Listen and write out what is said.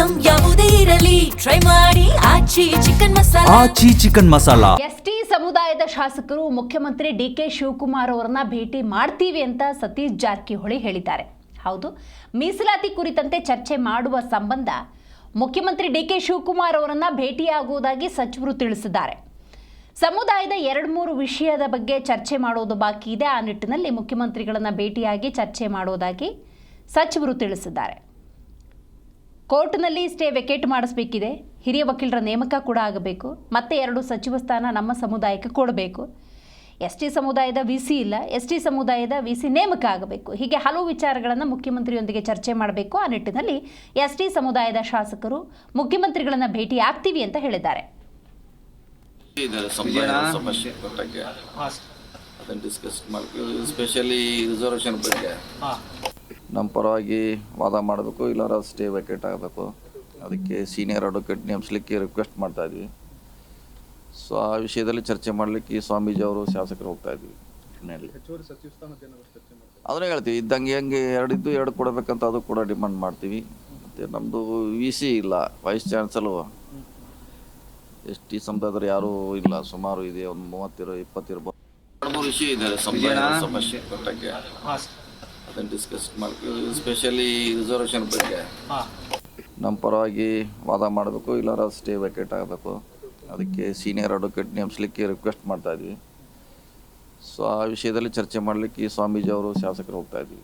Item ಯಾವುದೇ ಇರಲಿ try ಮಾಡಿ ಆಚಿ ಚಿಕನ್ ಮಸಾಲಾ. ಎಸ್ಟಿ ಸಮುದಾಯದ ಶಾಸಕರು ಮುಖ್ಯಮಂತ್ರಿ ಡಿಕೆ ಶಿವಕುಮಾರ್ ಅವರನ್ನ ಭೇಟಿ ಮಾಡ್ತೀವಿ ಅಂತ ಸತೀಶ್ ಜಾರಕಿಹೊಳಿ ಹೇಳಿದ್ದಾರೆ. ಹೌದು, ಮೀಸಲಾತಿ ಕುರಿತಂತೆ ಚರ್ಚೆ ಮಾಡುವ ಸಂಬಂಧ ಮುಖ್ಯಮಂತ್ರಿ ಡಿಕೆ ಶಿವಕುಮಾರ್ ಅವರನ್ನ ಭೇಟಿಯಾಗುವುದಾಗಿ ಸಚಿವರು ತಿಳಿಸಿದ್ದಾರೆ. ಸಮುದಾಯದ 2-3 ವಿಷಯದ ಬಗ್ಗೆ ಚರ್ಚೆ ಮಾಡೋದು ಬಾಕಿ ಇದೆ. ಆ ನಿಟ್ಟಿನಲ್ಲಿ ಮುಖ್ಯಮಂತ್ರಿಗಳನ್ನ ಭೇಟಿಯಾಗಿ ಚರ್ಚೆ ಮಾಡೋದಾಗಿ ಸಚಿವರು ತಿಳಿಸಿದ್ದಾರೆ. ಕೋರ್ಟ್ನಲ್ಲಿ ಸ್ಟೇ ವೆಕೇಟ್ ಮಾಡಿಸಬೇಕಿದೆ. ಹಿರಿಯ ವಕೀಲರ ನೇಮಕ ಕೂಡ ಆಗಬೇಕು. ಮತ್ತೆ 2 ಸಚಿವ ಸ್ಥಾನ ನಮ್ಮ ಸಮುದಾಯಕ್ಕೆ ಕೊಡಬೇಕು. ಎಸ್ಟಿ ಸಮುದಾಯದ ವಿಸಿ ಇಲ್ಲ, ಎಸ್ಟಿ ಸಮುದಾಯದ ವಿಸಿ ನೇಮಕ ಆಗಬೇಕು. ಹೀಗೆ ಹಲವು ವಿಚಾರಗಳನ್ನು ಮುಖ್ಯಮಂತ್ರಿಯೊಂದಿಗೆ ಚರ್ಚೆ ಮಾಡಬೇಕು. ಆ ನಿಟ್ಟಿನಲ್ಲಿ ಎಸ್ಟಿ ಸಮುದಾಯದ ಶಾಸಕರು ಮುಖ್ಯಮಂತ್ರಿಗಳನ್ನ ಭೇಟಿ ಆಗ್ತೀವಿ ಅಂತ ಹೇಳಿದ್ದಾರೆ. ನಮ್ಮ ಪರವಾಗಿ ವಾದ ಮಾಡಬೇಕು, ಇಲ್ಲಾರ ಸ್ಟೇ ವೆಕೇಟ್ ಆಗಬೇಕು. ಅದಕ್ಕೆ ಸೀನಿಯರ್ ಅಡ್ವೊಕೇಟ್ ನೇಮಿಸ್ಲಿಕ್ಕೆ ರಿಕ್ವೆಸ್ಟ್ ಮಾಡ್ತಾ ಇದ್ವಿ. ಸೊ ಆ ವಿಷಯದಲ್ಲಿ ಚರ್ಚೆ ಮಾಡಲಿಕ್ಕೆ ಸ್ವಾಮೀಜಿ ಅವರು ಶಾಸಕರು ಹೋಗ್ತಾ ಇದ್ವಿ. ಅದನ್ನೇ ಹೇಳ್ತೀವಿ, ಇದ್ದಂಗೆ ಹೆಂಗೆ 2 ಕೊಡಬೇಕಂತ ಅದು ಕೂಡ ಡಿಮಾಂಡ್ ಮಾಡ್ತೀವಿ. ಮತ್ತು ನಮ್ಮದು ವಿ ಸಿ ಇಲ್ಲ, ವೈಸ್ ಚಾನ್ಸಲು ಎಸ್ ಟಿ ಸಮುದಾಯದವ್ರು ಯಾರೂ ಇಲ್ಲ. ಸುಮಾರು ಇದೆ, ಒಂದು 30-20 ಇರ್ಬೋದು. 2-3 ವಿಷಯ ಇದೆ ಸಮಸ್ಯೆ ಕೊಟ್ಟಕ್ಕೆ, ಅದನ್ನು ಡಿಸ್ಕಸ್ ಮಾಡ್ತೀವಿ. ಸ್ಪೆಷಲಿ ರಿಸರ್ವೇಷನ್ ಬಗ್ಗೆ ನಮ್ಮ ಪರವಾಗಿ ವಾದ ಮಾಡಬೇಕು, ಇಲ್ಲಾರ ಸ್ಟೇ ವೆಕೇಟ್ ಆಗಬೇಕು. ಅದಕ್ಕೆ ಸೀನಿಯರ್ ಅಡ್ವೊಕೇಟ್ ನೇಮಿಸ್ಲಿಕ್ಕೆ ರಿಕ್ವೆಸ್ಟ್ ಮಾಡ್ತಾ ಇದ್ವಿ. ಸೊ ಆ ವಿಷಯದಲ್ಲಿ ಚರ್ಚೆ ಮಾಡಲಿಕ್ಕೆ ಸ್ವಾಮೀಜಿ ಅವರು ಶಾಸಕರು ಹೋಗ್ತಾ ಇದ್ವಿ.